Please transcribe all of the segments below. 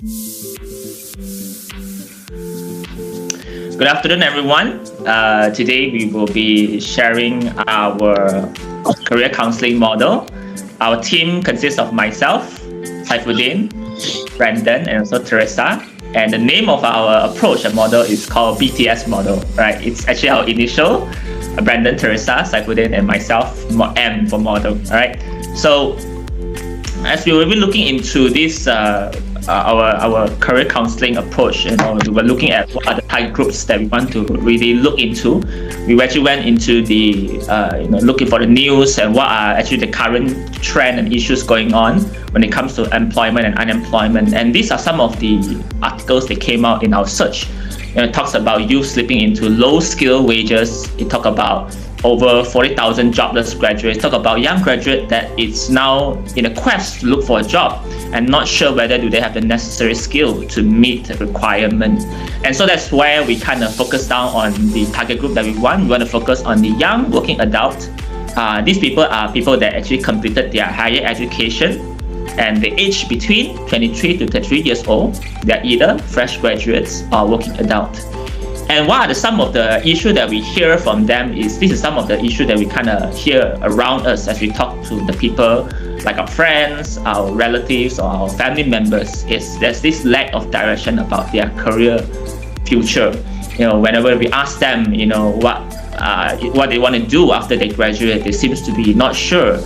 Good afternoon, everyone. Today we will be sharing our career counseling model. Our team consists of myself, Saifuddin, Brandon, and also THERESA. And the name of our approach and model is called BTS model, right? It's actually our initial, Brandon, THERESA, Saifuddin, and myself, M for model, all right? So as we will be looking into this our career counseling approach, we were looking at what are the target groups that we want to really look into. We actually went into the looking for the news and what are actually the current trend and issues going on when it comes to employment and unemployment. And these are some of the articles that came out in our search. It talks about youth slipping into low skill wages. It talks about over 40,000 jobless graduates. Talk about young graduate that is now in a quest to look for a job and not sure whether do they have the necessary skill to meet the requirement. And so that's where we kind of focus down on the target group that we want. We want to focus on the young working adult. These people are people that actually completed their higher education and the age between 23 to 33 years old. They're either fresh graduates or working adult. And what are some of the issues that we hear from them is this is some of the issues that we kind of hear around us as we talk to the people like our friends, our relatives, or our family members. Is there's this lack of direction about their career future. Whenever we ask them, what they want to do after they graduate, they seems to be not sure.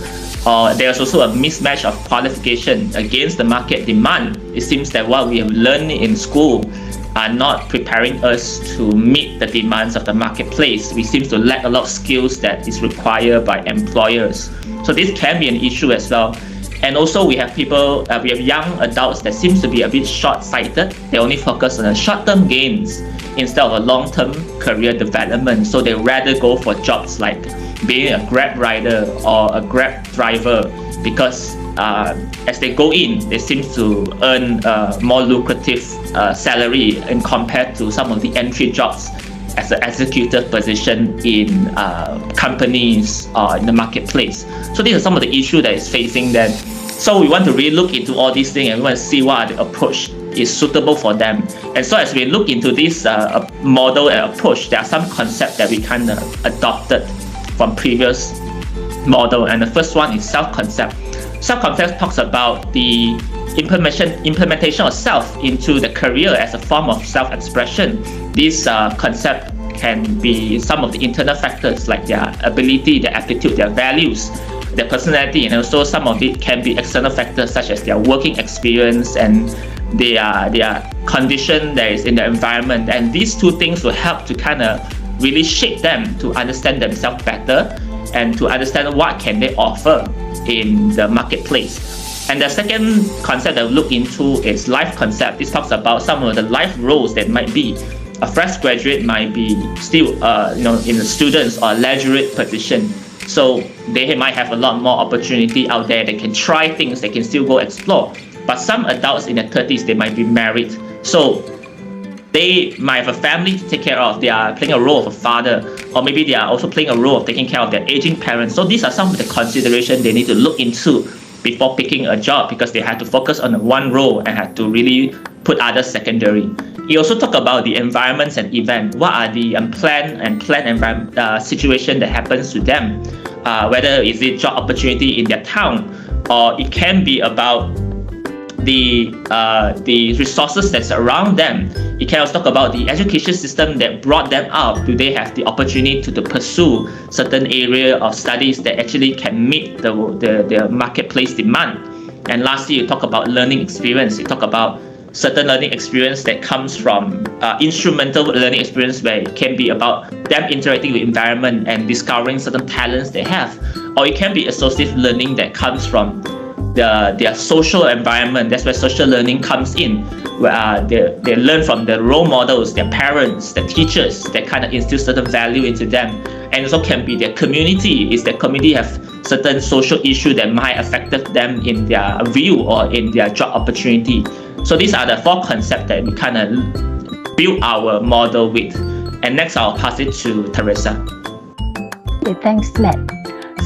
There's also a mismatch of qualification against the market demand. It seems that what we have learned in school are not preparing us to meet the demands of the marketplace. We seem to lack a lot of skills that is required by employers. So this can be an issue as well. And also we have young adults that seems to be a bit short-sighted. They only focus on the short-term gains instead of a long-term career development. So they rather go for jobs like being a Grab rider or a Grab driver because as they go in, they seem to earn more lucrative salary in compared to some of the entry jobs as an executive position in companies or in the marketplace. So these are some of the issues that is facing them. So we want to really look into all these things and we want to see what the approach is suitable for them. And so as we look into this model and approach, there are some concepts that we kind of adopted from previous model. And the first one is self-concept. Self-concept talks about the implementation of self into the career as a form of self-expression. This concept can be some of the internal factors like their ability, their aptitude, their values, their personality, and also some of it can be external factors such as their working experience and their condition that is in the environment. And these two things will help to kind of really shape them to understand themselves better and to understand what can they offer in the marketplace. And the second concept that we look into is life concept. This talks about some of the life roles that might be. A fresh graduate might be still in a student's or leisure position. So they might have a lot more opportunity out there. They can try things, they can still go explore. But some adults in their 30s, they might be married. So they might have a family to take care of. They are playing a role of a father, or maybe they are also playing a role of taking care of their aging parents. So these are some of the considerations they need to look into before picking a job because they have to focus on one role and have to really put others secondary. He also talk about the environments and events. What are the unplanned and planned environment situation that happens to them? Whether is it job opportunity in their town, or it can be about the resources that's around them. It can also talk about the education system that brought them out. Do they have the opportunity to pursue certain area of studies that actually can meet the marketplace demand? And lastly, you talk about learning experience. You talk about certain learning experience that comes from instrumental learning experience where it can be about them interacting with environment and discovering certain talents they have. Or it can be associative learning that comes from their social environment. That's where social learning comes in, where they learn from the role models, their parents, the teachers that kind of instill certain value into them. And also can be their community. Is their community have certain social issue that might affect them in their view or in their job opportunity. So these are the four concepts that we kind of build our model with. And next I'll pass it to THERESA. Okay, thanks, Matt.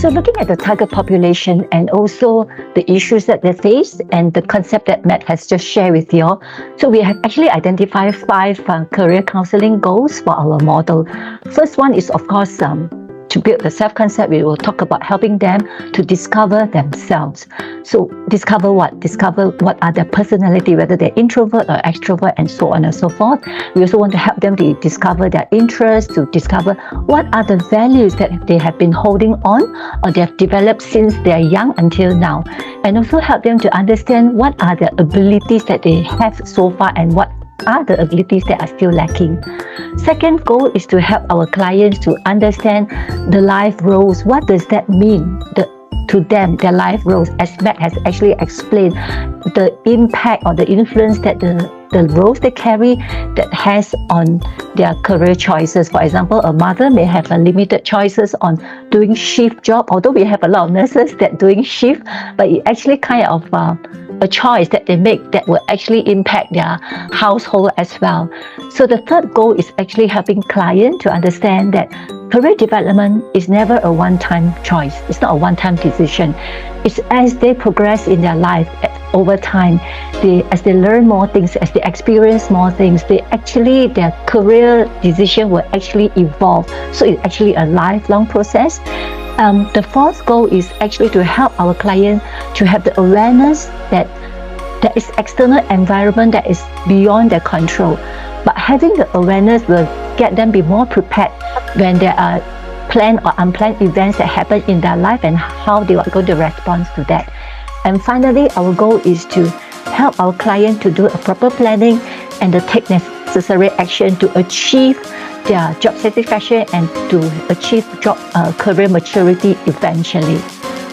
So looking at the target population and also the issues that they face and the concept that Matt has just shared with you all, so we have actually identified 5 career counseling goals for our model. First one is, of course, to build the self-concept. We will talk about helping them to discover themselves. So discover what? Discover what are their personality, whether they're introvert or extrovert, and so on and so forth. We also want to help them to discover their interests, to discover what are the values that they have been holding on or they have developed since they are young until now. And also help them to understand what are the abilities that they have so far and what are the abilities that are still lacking. Second goal is to help our clients to understand the life roles. What does that mean to them, their life roles? As Matt has actually explained, the impact or the influence that the roles they carry that has on their career choices. For example, a mother may have a limited choices on doing shift job, although we have a lot of nurses that doing shift, but it actually kind of a choice that they make that will actually impact their household as well. So the third goal is actually helping client to understand that career development is never a one-time choice. It's not a one-time decision. It's as they progress in their life over time, as they learn more things, as they experience more things, their career decision will actually evolve. So it's actually a lifelong process. The fourth goal is actually to help our client to have the awareness that there is external environment that is beyond their control. But having the awareness will get them be more prepared when there are planned or unplanned events that happen in their life and how they are going to respond to that. And finally, our goal is to help our client to do a proper planning and to take necessary action to achieve their job satisfaction and to achieve career maturity eventually.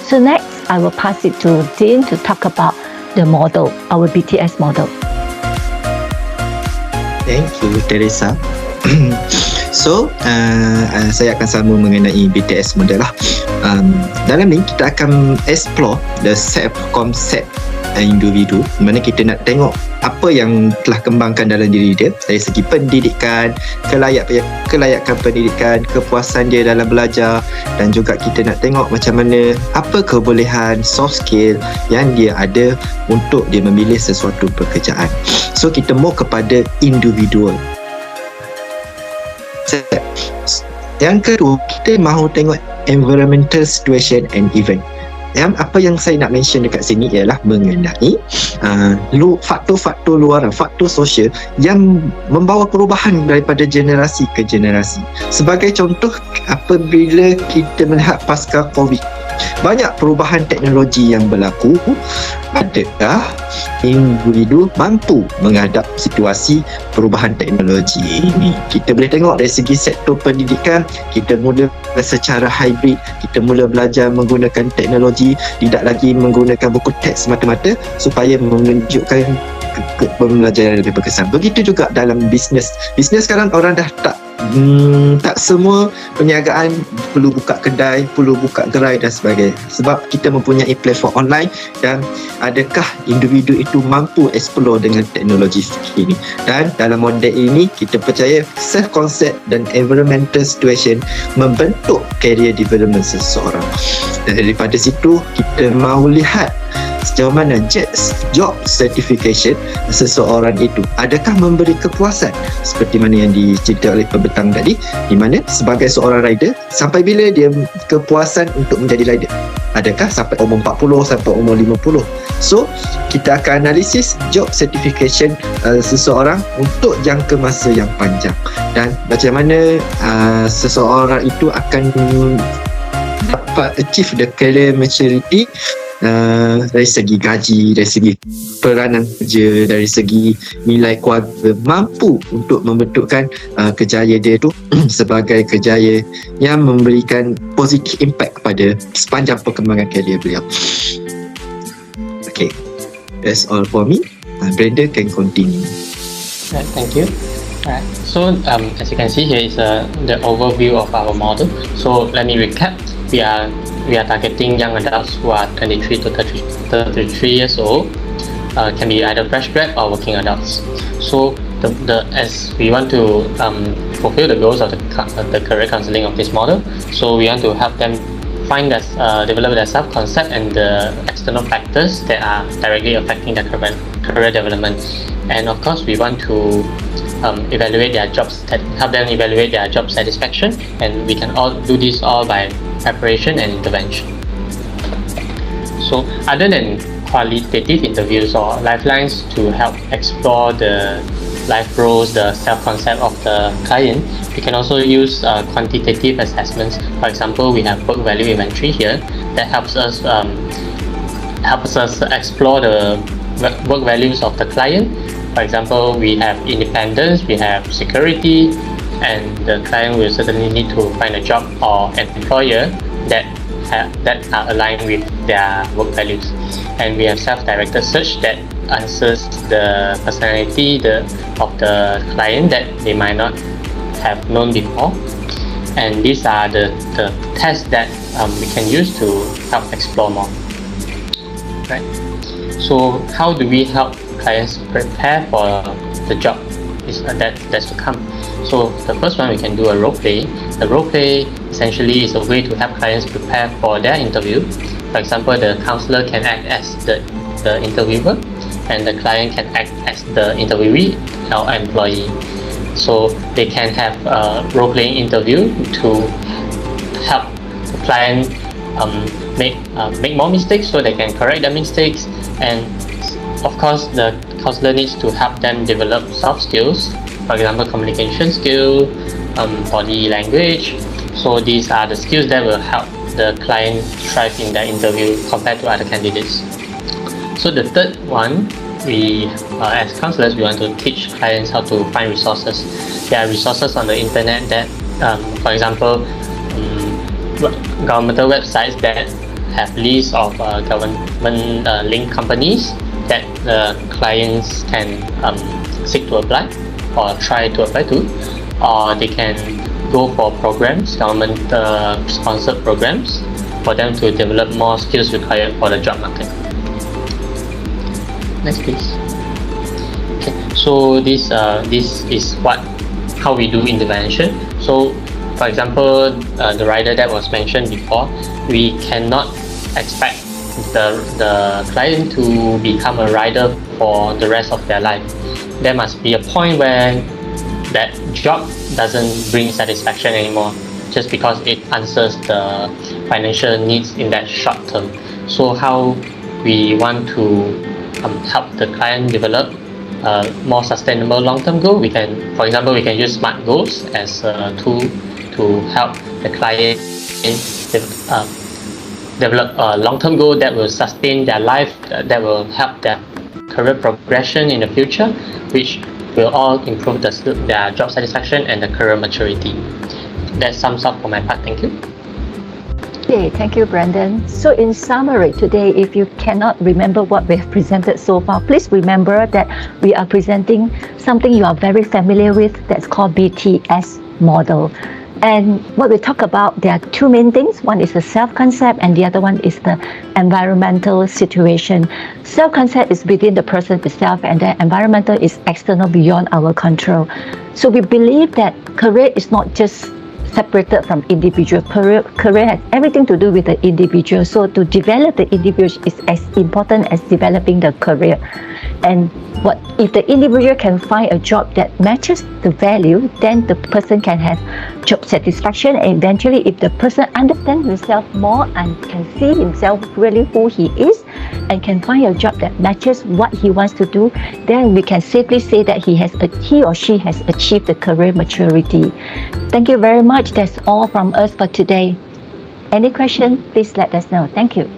So next, I will pass it to Dean to talk about the model, our BTS model. Thank you, Theresa. So, saya akan sambung mengenai BTS model lah. Dalam ni kita akan explore the self concept individu, di mana kita nak tengok apa yang telah kembangkan dalam diri dia dari segi pendidikan, kelayakan pendidikan, kepuasan dia dalam belajar, dan juga kita nak tengok macam mana apa kebolehan soft skill yang dia ada untuk dia memilih sesuatu pekerjaan. So kita mau kepada individual. Yang kedua, kita mahu tengok environmental situation and event. Apa yang saya nak mention dekat sini ialah mengenai faktor-faktor luaran, faktor sosial yang membawa perubahan daripada generasi ke generasi. Sebagai contoh, apabila kita melihat pasca COVID, banyak perubahan teknologi yang berlaku. Adakah individu mampu menghadap situasi perubahan teknologi ini? Kita boleh tengok dari segi sektor pendidikan, kita mula secara hybrid, kita mula belajar menggunakan teknologi, tidak lagi menggunakan buku teks semata-mata supaya menunjukkan pembelajaran lebih berkesan. Begitu juga dalam bisnes. Bisnes sekarang orang dah tak semua perniagaan perlu buka kedai, perlu buka gerai dan sebagainya, sebab kita mempunyai platform online. Dan adakah individu itu mampu explore dengan teknologi ini? Dan dalam model ini kita percaya self concept dan environmental situation membentuk career development seseorang. Dan daripada situ kita mahu lihat sejauh mana job certification seseorang itu adakah memberi kepuasan seperti mana yang dicerita oleh pembentang tadi, di mana sebagai seorang rider sampai bila dia kepuasan untuk menjadi rider, adakah sampai umur 40, sampai umur 50. So kita akan analisis job certification seseorang untuk jangka masa yang panjang, dan macam mana seseorang itu akan dapat achieve the career maturity dari segi gaji, dari segi peranan kerja, dari segi nilai keluarga, mampu untuk membentukkan kejayaan dia tu sebagai kejayaan yang memberikan positif impact kepada sepanjang perkembangan karier beliau. Okay, that's all for me. Brenda can continue. Right, thank you. Right. So as you can see here is the overview of our model. So let me recap. We are targeting young adults who are 23 to 33 years old. Can be either fresh grad or working adults. So as we want to fulfill the goals of the career counseling of this model, so we want to help them develop their self-concept and the external factors that are directly affecting their career development. And of course, we want to evaluate their help them evaluate their job satisfaction, and we can all do this all by preparation and intervention. So other than qualitative interviews or lifelines to help explore the life roles, the self-concept of the client, we can also use quantitative assessments. For example, we have work value inventory here that helps us explore the work values of the client. For example, we have independence, we have security, and the client will certainly need to find a job or an employer that are aligned with their work values. And we have self-directed search that answers the personality of the client that they might not have known before. And these are the tests that we can use to help explore more. Right. So how do we help clients prepare for the job that's to come? So the first one, we can do a role play. The role play essentially is a way to help clients prepare for their interview. For example, the counselor can act as the interviewer, and the client can act as the interviewee or employee. So they can have a role-playing interview to help the client make more mistakes so they can correct their mistakes. And of course, the counselor needs to help them develop soft skills, for example, communication skill, body language. So these are the skills that will help the client thrive in their interview compared to other candidates. So the third one, as counselors, we want to teach clients how to find resources. There are resources on the internet that, for example, governmental websites that have lists of government linked companies that the clients can seek to apply or try to apply to, or they can go for programs, government sponsored programs, for them to develop more skills required for the job market. Next, please. Okay, so this is how we do intervention. So, for example, the rider that was mentioned before, we cannot expect the client to become a rider for the rest of their life. There must be a point where that job doesn't bring satisfaction anymore, just because it answers the financial needs in that short term. So how we want to help the client develop a more sustainable long-term goal, for example, we can use SMART goals as a tool to help the client develop a long-term goal that will sustain their life, that will help their career progression in the future, which will all improve their job satisfaction and the career maturity. That sums up for my part. Thank you. Okay, thank you, Brandon. So in summary today, if you cannot remember what we have presented so far, please remember that we are presenting something you are very familiar with, that's called BTS model. And what we talk about, there are two main things. One is the self-concept and the other one is the environmental situation. Self-concept is within the person itself, and the environmental is external, beyond our control. So we believe that career is not just separated from individual. Career has everything to do with the individual. So to develop the individual is as important as developing the career. And what if the individual can find a job that matches the value, then the person can have job satisfaction. And eventually, if the person understands himself more and can see himself really who he is, and can find a job that matches what he wants to do, then we can safely say that he or she has achieved the career maturity. Thank you very much. That's all from us for today. Any question, please let us know. Thank you.